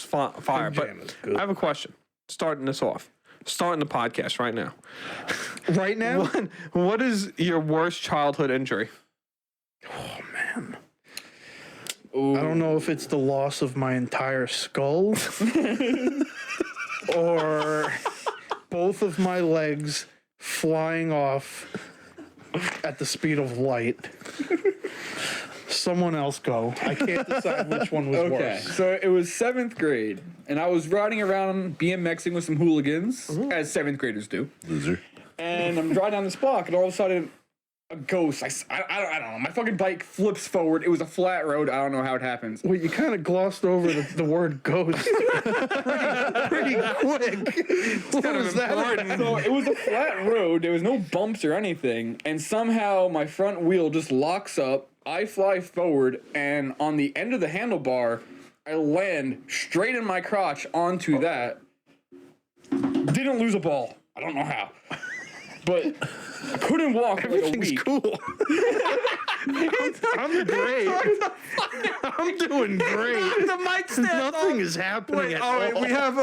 fire. But I have a question. Starting this off. Starting the podcast right now. Right now? What is your worst childhood injury? Oh, man. Ooh. I don't know if it's the loss of my entire skull or both of my legs flying off at the speed of light. Someone else go. I can't decide which one was worse. So it was 7th grade, and I was riding around BMXing with some hooligans, as 7th graders do. Loser. And I'm driving down this block, and all of a sudden, a ghost. I don't know. My fucking bike flips forward. It was a flat road. I don't know how it happens. Wait, you kind of glossed over the word ghost pretty quick. What was that? So it was a flat road. There was no bumps or anything. And somehow my front wheel just locks up. I fly forward, and on the end of the handlebar, I land straight in my crotch onto that. Didn't lose a ball. I don't know how. But I couldn't walk for like a week. Cool. I'm great. I'm doing great. The mic stand. Nothing is happening at all. We have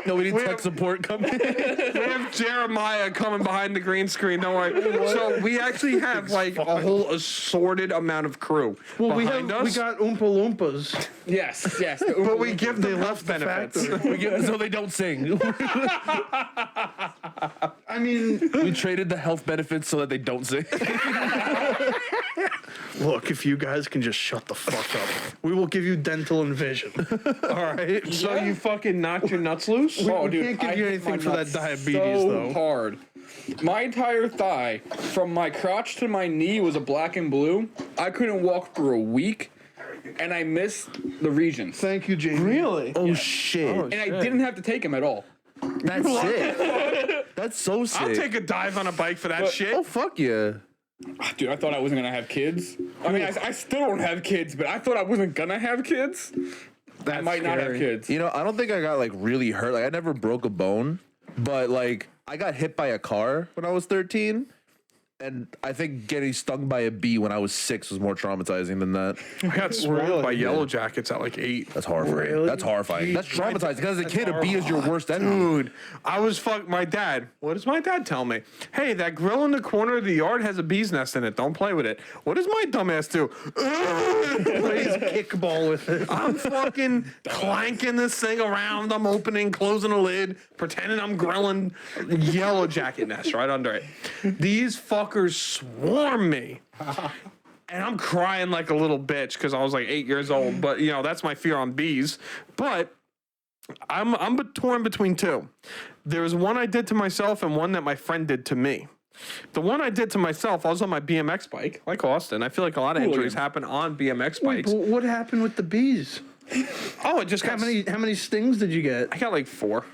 No, we need tech support coming. we have Jeremiah coming behind the green screen. Don't worry. So we actually have like a whole assorted amount of crew behind us. We got Oompa Loompas. Yes. But we give them health benefits. So they don't sing. I mean, We traded the health benefits so that they don't sing. look, if you guys can just shut the fuck up, we will give you dental and vision. All right? So you fucking knocked your nuts loose? We can't give you anything for that diabetes, though. Hard. My entire thigh, from my crotch to my knee, was a black and blue. I couldn't walk for a week, and I missed the regions. Thank you, Jamie. Really? Oh, shit. And I didn't have to take them at all. That's sick. That's so sick. I'll take a dive on a bike for that shit. Oh, fuck yeah. Dude, I thought I wasn't going to have kids. I mean, I still don't have kids, but I thought I wasn't going to have kids. I might not have kids. You know, I don't think I got, like, really hurt. Like, I never broke a bone. But, like, I got hit by a car when I was 13. And I think getting stung by a bee when I was 6 was more traumatizing than that. I got swarmed by yellow jackets at like 8. That's horrifying. Really? That's horrifying. That's traumatizing. Because as a kid, a bee is your worst enemy. Dude, I was my dad. What does my dad tell me? Hey, that grill in the corner of the yard has a bee's nest in it. Don't play with it. What does my dumbass do? Plays kickball with it. I'm fucking clanking this thing around. I'm opening, closing a lid, pretending I'm grilling yellow jacket nest right under it. These fuckers swarm me. And I'm crying like a little bitch because I was like 8 years old. But, you know, that's my fear on bees. But I'm torn between two. There's one I did to myself and one that my friend did to me. The one I did to myself, I was on my BMX bike, like Austin. I feel like a lot of injuries happen on BMX bikes. But what happened with the bees? Oh, it just How got... many stings did you get? I got like 4.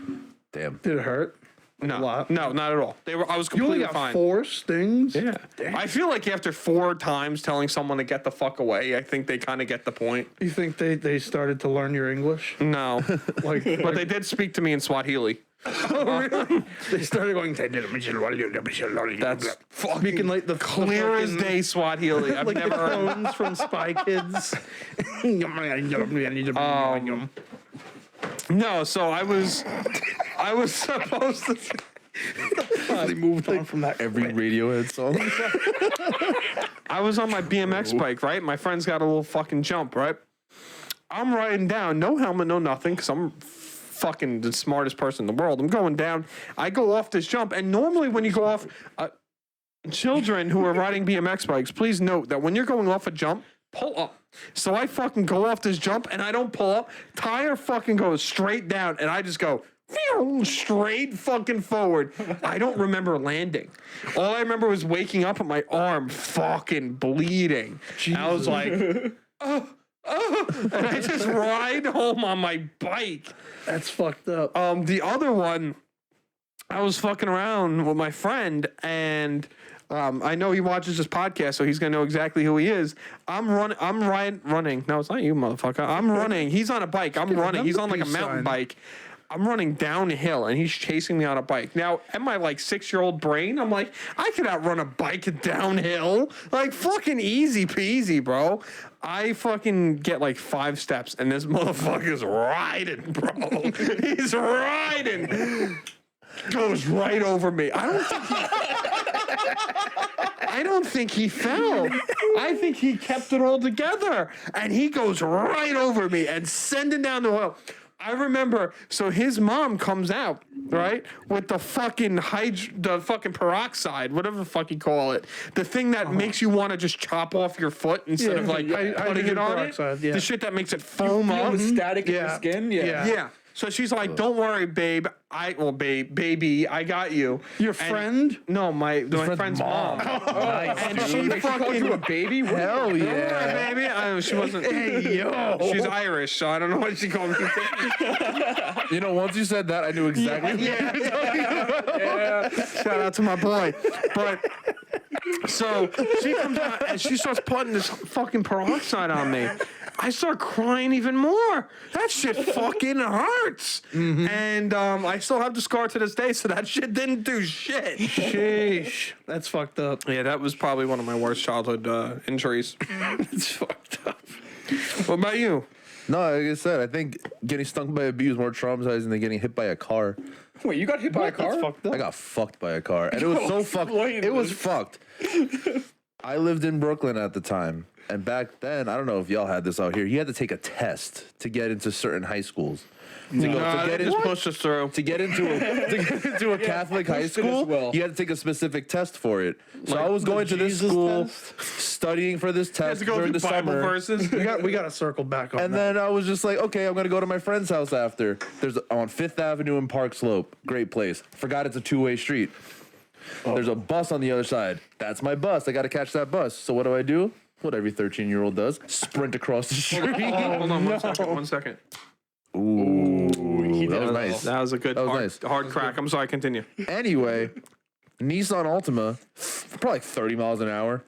Damn. Did it hurt? No, A lot? no, not at all. I was You only completely got fine. 4 stings? Yeah. I feel like after 4 times telling someone to get the fuck away, I think they kind of get the point. You think they started to learn your English? No. But they did speak to me in Swahili. Oh, really? They started going, That's fucking speaking like the clear as fucking- day Swahili. I've like never the heard. clones from Spy Kids. No, so I was supposed to. They moved on from that. Every Radiohead song. I was on my BMX bike, right? My friend's got a little fucking jump, right? I'm riding down, no helmet, no nothing, because I'm fucking the smartest person in the world. I'm going down. I go off this jump, and normally when you go off, children who are riding BMX bikes, please note that when you're going off a jump, pull up. So I fucking go off this jump, and I don't pull up. Tire fucking goes straight down, and I just go straight fucking forward. I don't remember landing. All I remember was waking up and my arm fucking bleeding. I was like, and I just ride home on my bike. That's fucked up. The other one, I was fucking around with my friend, and I know he watches this podcast, so he's gonna know exactly who he is. I'm running. No, it's not you, motherfucker. I'm running. He's on a bike. I'm running. He's on like a mountain bike. I'm running downhill and he's chasing me on a bike. Now, in my like 6-year-old brain, I'm like, I could outrun a bike downhill. Like fucking easy peasy, bro. I fucking get like 5 steps and this motherfucker's riding, bro. He's riding. Goes right over me. I don't think he fell. I think he kept it all together. And he goes right over me and sending down the hill. I remember, so his mom comes out, right, with the fucking the fucking peroxide, whatever the fuck you call it, the thing that makes you want to just chop off your foot instead of like putting it on peroxide, it. The shit that makes it foam up. The static in the skin. Yeah. So she's like, "Don't worry, babe. Baby, I got you." Your And- friend? No, my friend's mom. Nice, And dude. she She called you a fucking. baby? What? Hell Yeah, yeah. baby. She wasn't. Hey, yo. She's Irish, so I don't know what she called me. You know, once you said that, I knew exactly. Shout out to my boy. But so she comes out and she starts putting this fucking peroxide on me. I start crying even more. That shit fucking hurts. And I still have the scar to this day, so that shit didn't do shit. Sheesh. That's fucked up. Yeah, that was probably one of my worst childhood injuries. It's fucked up. What about you? No, like I said, I think getting stung by a bee was more traumatizing than getting hit by a car. Wait, you got hit by a car? That's fucked up. I got fucked by a car, and it was so fucked. explain It was this. fucked. I lived in Brooklyn at the time, and back then, I don't know if y'all had this out here. You had to take a test to get into certain high schools. To They just pushed us through. to get into a Catholic high pushed it as school, well. you had to take a specific test for it. So I was going to this Jesus school, test? studying for this Had test to go during through the Bible summer. verses. We got to circle back on And that. then I was just like, okay, I'm gonna go to my friend's house after. There's on 5th Avenue in Park Slope. Great place. Forgot it's a 2-way street. There's a bus on the other side. That's my bus. I gotta catch that bus. So what do? What every 13-year-old does. Sprint across the street. Hold on 1 second. Ooh, that was nice. That was a good was hard, nice. hard crack. I'm sorry, continue. Anyway, Nissan Altima, probably like 30 miles an hour,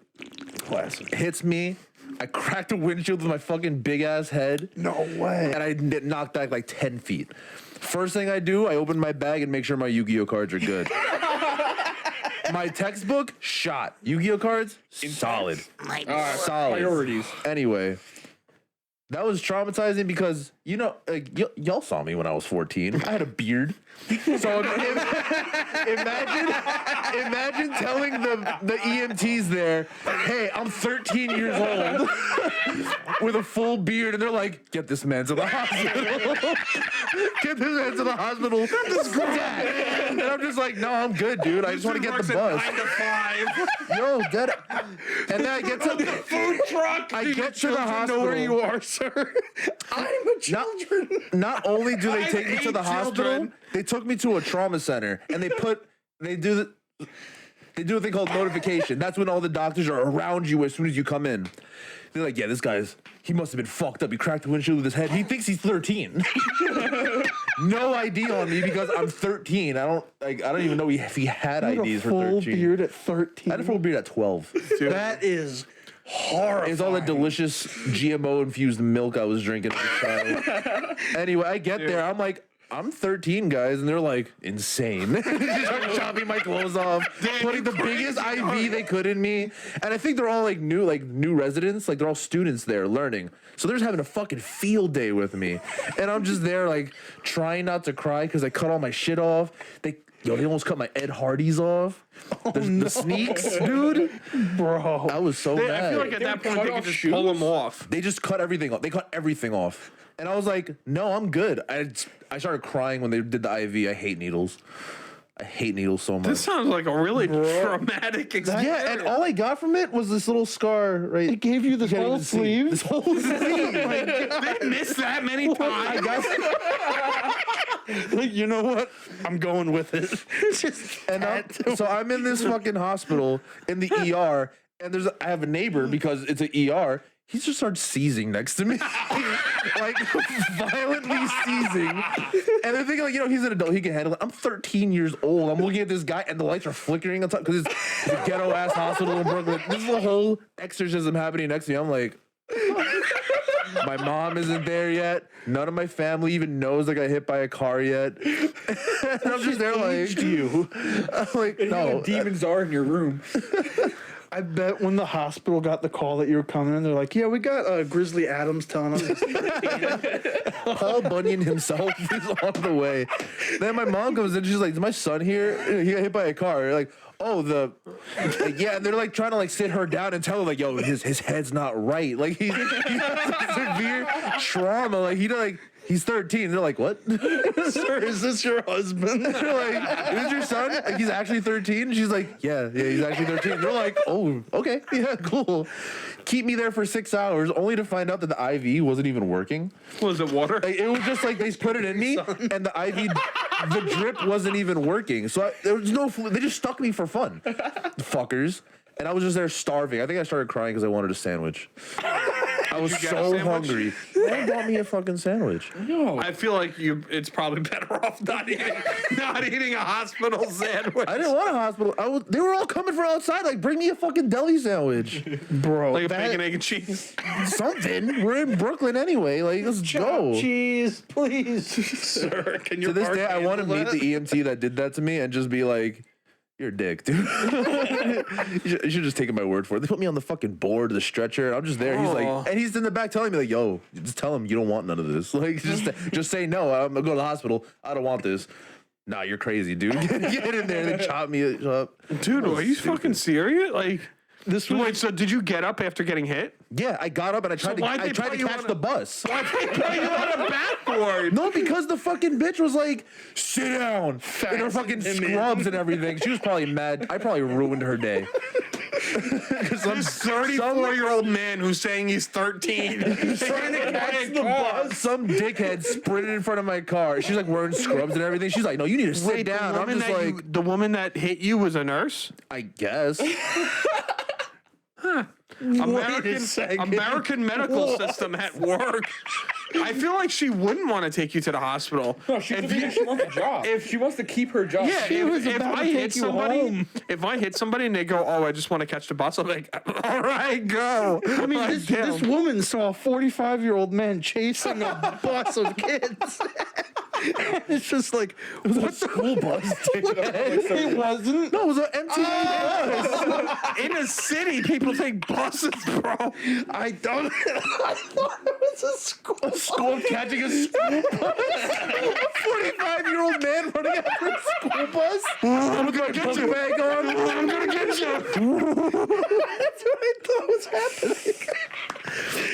Classic. hits me. I cracked a windshield with my fucking big ass head. No way. And I get knocked back like 10 feet. First thing I do, I open my bag and make sure my Yu-Gi-Oh cards are good. My textbook, shot. Yu-Gi-Oh cards, solid. Solid. Priorities. Anyway, that was traumatizing because, you know, like, y'all saw me when I was 14. I had a beard. So imagine telling the EMTs there, hey, I'm 13 years old with a full beard, and they're like, get this man to the hospital. Get this man to the hospital. Stat. And I'm just like, no, I'm good, dude. I just want to get the bus. 9 to 5. Yo, dead. And then I get to Food truck. I get to the hospital. Know where you are, sir. I'm a children. Not only do they I take me to hate the hospital, children. they took me to a trauma center, and they do a thing called notification. That's when all the doctors are around you as soon as you come in. They're like, yeah, he must have been fucked up. He cracked the windshield with his head. He thinks he's 13. No ID on me because I'm 13. I don't even know if he had IDs for 13. Full beard at 13. I had a full beard at 12. That is horrifying. It's all the delicious GMO infused milk I was drinking as a child. Anyway, I get there. I'm like, I'm 13, guys, and they're like, insane. They start chopping my clothes off, putting the biggest IV they could in me. And I think they're all like new residents, like they're all students there learning. So they're just having a fucking field day with me. And I'm just there like Oh, trying not to cry because I cut all my shit off. They almost cut my Ed Hardy's off. The sneaks, dude. Bro. I was so mad. I feel like at They that would point cut they could off just shoes? pull them off. They just cut everything off. They cut everything off. And I was like, no, I'm good. I started crying when they did the IV. I hate needles. I hate needles so much. This sounds like a really traumatic experience. Yeah, and all I got from it was this little scar right. It gave you this can't whole even see. sleeve. This whole sleeve. They missed that many times. Like, you know what? I'm going with it. Just And so I'm in this fucking hospital in the ER, and I have a neighbor because it's an ER. He just starts seizing next to me, like violently seizing. And they're thinking, like, he's an adult, he can handle it. I'm 13 years old. I'm looking at this guy, and the lights are flickering on top because it's a ghetto ass hospital in Brooklyn. This is the whole exorcism happening next to me. I'm like, My mom isn't there yet. None of my family even knows I got hit by a car yet. And I'm just there like, I'm like, no. Demons are in your room. I bet when the hospital got the call that you were coming in, they're like, yeah, we got Grizzly Adams telling us. Paul Bunyan himself is on the way. Then my mom comes in, she's like, is my son here? He got hit by a car. Like, oh, yeah, and they're like trying to like sit her down and tell her like, yo, his head's not right. Like he has severe trauma. Like he's 13. They're like, what? Sir, is this your husband? They're like, is this your son? Like, he's actually 13? She's like, yeah, he's actually 13. They're like, oh, okay, yeah, cool. Keep me there for 6 hours, only to find out that the IV wasn't even working. Was it water? Like, it was just like they put it in me, and the IV, the drip wasn't even working. So there was no fluid. They just stuck me for fun, fuckers. And I was just there starving. I think I started crying because I wanted a sandwich. I was you get a so sandwich? hungry. They bought me a fucking sandwich. I feel like it's probably better off not eating a hospital sandwich. I didn't want a hospital. They were all coming from outside. Like, bring me a fucking deli sandwich. Bro, Like a bacon, egg, and cheese. Something. We're in Brooklyn anyway. Like, let's go. cheese, please. Sir, can you To this day, I want to meet that? the EMT that did that to me and just be like, you're a dick, dude. You should just take my word for it. They put me on the fucking board, the stretcher. I'm just there. He's Aw. like, and he's in the back telling me like, yo, just tell him you don't want none of this. Like, just say no. I'm gonna go to the hospital. I don't want this. Nah, you're crazy, dude. Get in there and then chop me up. Dude, are you fucking serious? Like, This was wait, so did you get up after getting hit? Yeah, I got up and I tried why'd to they put you catch on the bus. Why'd they put you on a backboard? No, because the fucking bitch was like, sit down. In her fucking scrubs and everything. She was probably mad. I probably ruined her day. This 34-year-old man who's saying he's 13 trying to catch the bus. Some dickhead sprinted in front of my car. She's like wearing scrubs and everything. She's like, no, you need to sit Wait, down. I'm just like, the woman that hit you was a nurse? I guess. American medical system at work. I feel like she wouldn't want to take you to the hospital. No, she wants a job. If she wants to keep her job. Yeah, if I hit somebody, if I hit somebody and they go, "Oh, I just want to catch the bus," I'm like, "All right, go." I mean, Like, this woman saw a 45-year-old man chasing a bus of kids. It's just like, what School bus dickhead. it wasn't. No, it was an MTA bus. in a city, people take buses, bro. I don't. I thought it was a school. School catching a school bus. A 45-year-old man running after a school bus. I'm gonna get you. Bag on. I'm gonna get you. That's what I thought was happening.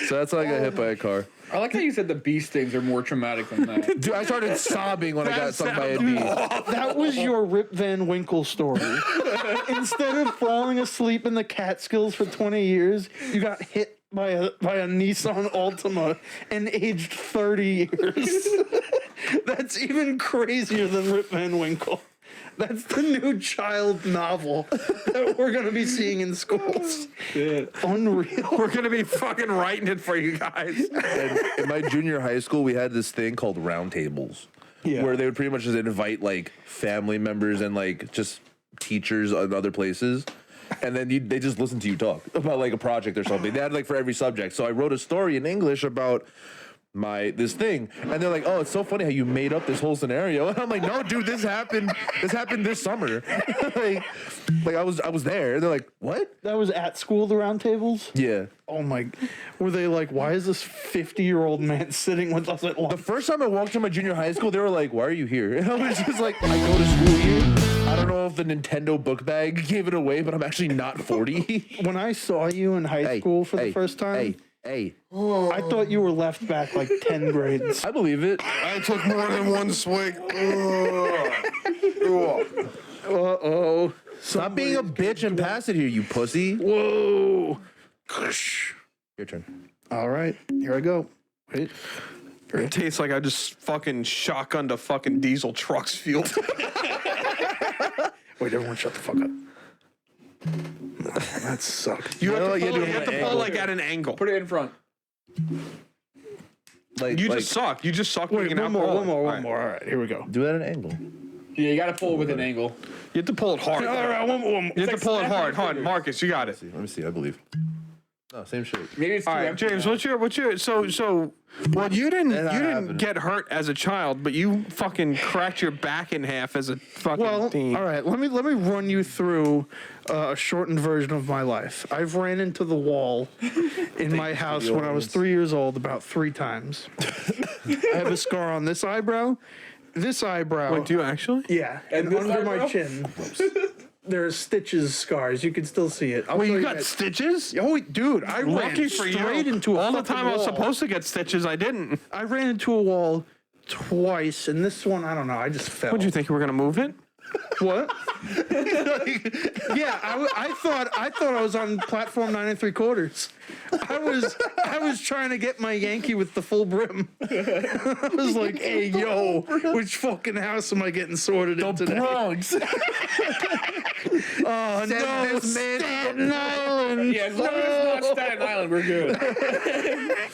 So that's how I got hit by a car. I like how you said the bee stings are more traumatic than that. Dude, I started sobbing when I got stung by a bee. That was your Rip Van Winkle story. Instead of falling asleep in the Catskills for 20 years, you got hit by a Nissan Altima and aged 30 years. That's even crazier than Rip Van Winkle. That's the new child novel that we're going to be seeing in schools. Unreal. We're gonna be fucking writing it for you guys. And in my junior high school, we had this thing called roundtables, Yeah. where they would pretty much just invite like family members and like just teachers in other places, and then they just listen to you talk about like a project or something. They had like for every subject. So I wrote a story in English about this thing, and they're like, "Oh, it's so funny how you made up this whole scenario." And I'm like, "No, dude, this happened this summer." like I was there. They're like, "What?" That was at school, the roundtables? Yeah. Oh my. Were they like, why is this 50-year-old man sitting with us at The lunch? first time I walked to my junior high school, they were like, "Why are you here?" And I was just like, "I go to school here." I don't know if the Nintendo book bag gave it away, but I'm actually not 40. When I saw you in high school for the first time, Hey, I thought you were left back like 10 grades. I believe it. I took more than one swig. Uh-oh. Stop being a bitch and pass it here, you pussy. Whoa. Your turn. All right, here I go. Wait. It tastes like I just fucking shotgunned a fucking diesel truck's fuel. Wait, everyone shut the fuck up. That sucked. You have to you pull, do you it have at to an pull angle. like at an angle. Put it in front. Like, You like, just suck. You just suck being Wait, an one more. alcoholic. All right, here we go. do it at an angle. Yeah, you gotta pull it with an angle. You have to pull it hard. All right, one more. You have to pull it snapping hard. fingers. Marcus, you got it. Let me see. I believe. Oh, same shit. Maybe it's too All right, empty James, now. what's your so well you didn't happened. get hurt as a child, but you fucking cracked your back in half as a fucking Well, teen. all right. Let me run you through a shortened version of my life. I've ran into the wall in my house when I was 3 years old about 3 times. I have a scar on this eyebrow. This eyebrow. Wait, do you actually? Yeah, and this under my eyebrow? chin. There's stitches, scars. You can still see it. I'll Wait, show you you got guys. stitches? Oh, dude, I Lucky ran for you. straight into a all the fucking time I was wall. supposed to get stitches, I didn't. I ran into a wall twice, and this one, I don't know. I just fell. What did you think you were gonna move it? What? Yeah, I thought I was on platform 9 3/4. I was trying to get my Yankee with the full brim. I was like, hey yo, which fucking house am I getting sorted in today? Bronx. Oh no, Staten Island. Yeah, as long as it's not Staten Island, we're good.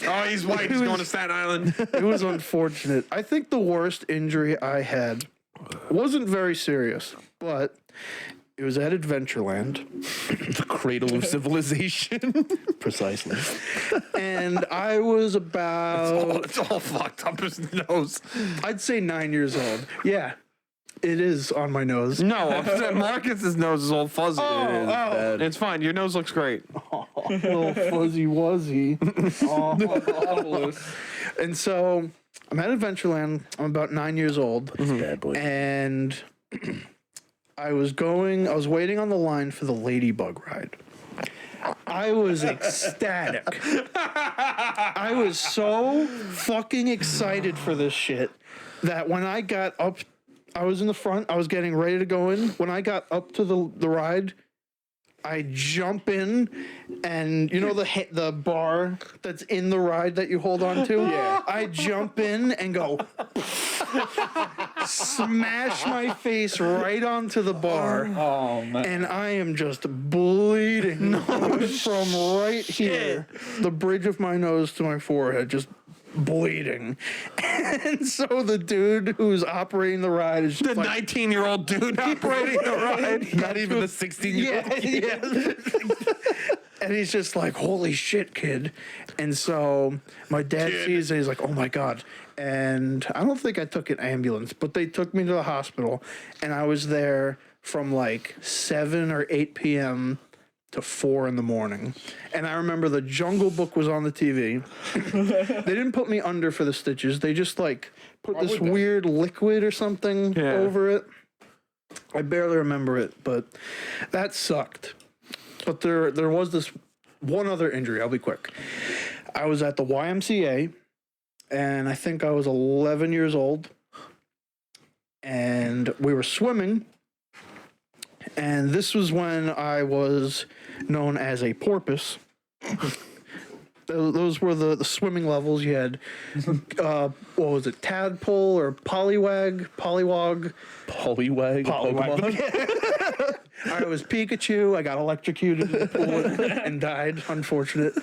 Oh, he's white. He's going to Staten Island. It was unfortunate. I think the worst injury I had wasn't very serious, but it was at Adventureland. The cradle of civilization. Precisely. And I was about, It's all fucked up his nose. I'd say 9 years old. Yeah, it is on my nose. No, Marcus's nose is all fuzzy. It's fine. Your nose looks great. Little fuzzy wuzzy. And so I'm at Adventureland. I'm about 9 years old. Bad boy. And I was waiting on the line for the Ladybug ride. I was ecstatic. I was so fucking excited for this shit that when I got up, I was in the front, I was getting ready to go in. When I got up to the ride, I jump in, and you know the bar that's in the ride that you hold on to? Yeah. I jump in and go smash my face right onto the bar. Oh man. And I am just bleeding from right here, the bridge of my nose to my forehead, just bleeding. And so the dude who's operating the ride is just The like, 19-year-old dude operating the ride. Not even the 16-year-old. yeah. And he's just like, holy shit, kid. And so my dad sees it, he's like, oh my God. And I don't think I took an ambulance, but they took me to the hospital, and I was there from like 7 or 8 p.m. to 4 in the morning. And I remember the Jungle Book was on the TV. They didn't put me under for the stitches. They just like put this would they? weird liquid or something Yeah. over it. I barely remember it, but that sucked. But there was this one other injury. I'll be quick. I was at the YMCA, and I think I was 11 years old, and we were swimming. And this was when I was known as a porpoise. Those were the swimming levels. You had, what was it, tadpole or pollywog? Polywag. Pokemon. I was Pikachu. I got electrocuted in the pool and died. Unfortunate.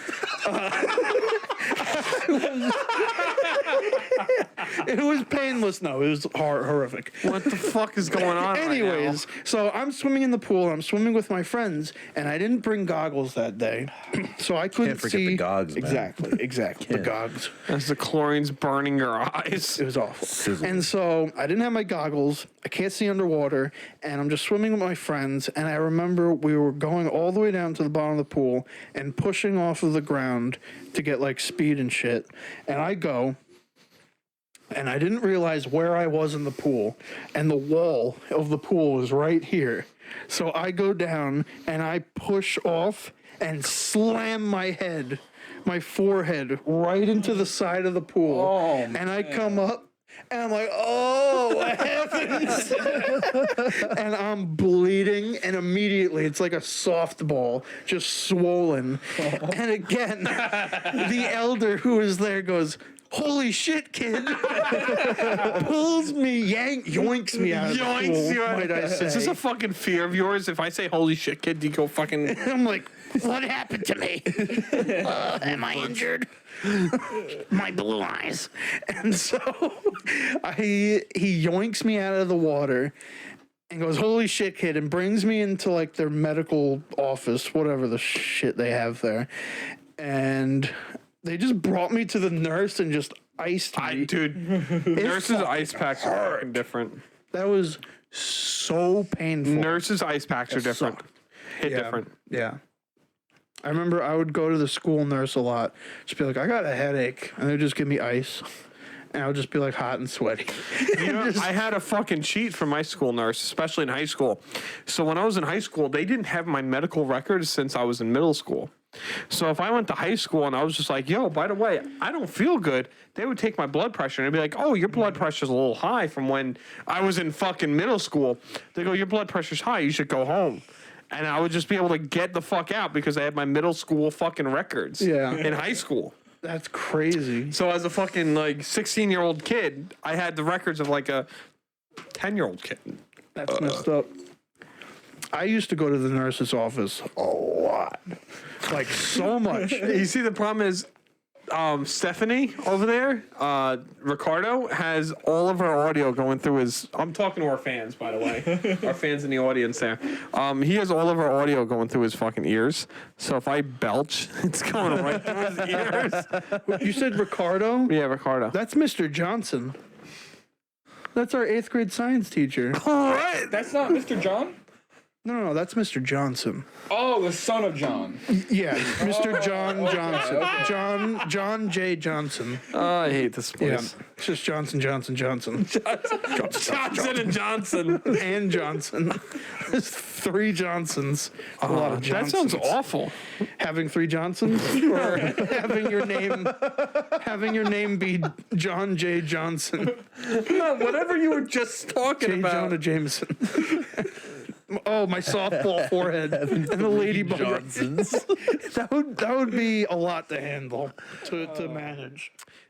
It was painless. No, it was horrific. What the fuck is going on? Anyways, so I'm swimming in the pool. I'm swimming with my friends, and I didn't bring goggles that day, so I couldn't forget see the gogs, man. Exactly, the goggles. right now? As the chlorine's burning your eyes. It was awful. Sizzle. And so I didn't have my goggles. I can't see underwater, and I'm just swimming with my friends. And I remember we were going all the way down to the bottom of the pool and pushing off of the ground to get like speed and shit. And I go. And I didn't realize where I was in the pool, and the wall of the pool was right here. So I go down and I push off and slam my forehead right into the side of the pool. Oh, and I come up and I'm like, oh heavens. And I'm bleeding, and immediately it's like a softball, just swollen. And again, the elder who is there goes, holy shit, kid. Pulls me, yoinks me out of the pool, You out. might I say. Is this a fucking fear of yours? If I say holy shit, kid, do you go fucking. I'm like, what happened to me? Am I injured? My blue eyes. And so he yoinks me out of the water and goes, holy shit, kid, and brings me into like their medical office, whatever the shit they have there. and they just brought me to the nurse and just iced me. Dude, nurses' ice packs are fucking different. That was so painful. Nurses' ice packs are different. sucked. Hit Yeah. different. Yeah. I remember I would go to the school nurse a lot. Just be like, I got a headache. And they'd just give me ice. And I would just be like hot and sweaty. You know, I had a fucking cheat from my school nurse, especially in high school. So when I was in high school, they didn't have my medical records since I was in middle school. So if I went to high school and I was just like, yo, by the way, I don't feel good, they would take my blood pressure and they'd be like, oh, your blood pressure's a little high from when I was in fucking middle school. They go, your blood pressure's high, you should go home. And I would just be able to get the fuck out because I had my middle school fucking records Yeah. in high school. That's crazy. So as a fucking like 16-year-old kid, I had the records of like a 10-year-old kid. That's messed up. I used to go to the nurse's office a lot. Like so much. You see, the problem is Stephanie over there, Ricardo, has all of our audio going through his... I'm talking to our fans, by the way. Our fans in the audience there. He has all of our audio going through his fucking ears. So if I belch, it's going right through his ears. You said Ricardo? Yeah, Ricardo. That's Mr. Johnson. That's our 8th grade science teacher. What? That's not Mr. John? No, that's Mr. Johnson. Oh, the son of John. Yeah, Mr. John Johnson. John J. Johnson. Oh, I hate this Yeah, place. it's just Johnson. Johnson and Johnson. And Johnson. There's 3 Johnsons. A lot of That Johnsons. sounds awful. Having 3 Johnsons, or having your name be John J. Johnson, No, whatever you were just talking J. about. Jonah Jameson. Oh, my softball forehead and the ladybug. Johnsons. That would be a lot to handle to manage.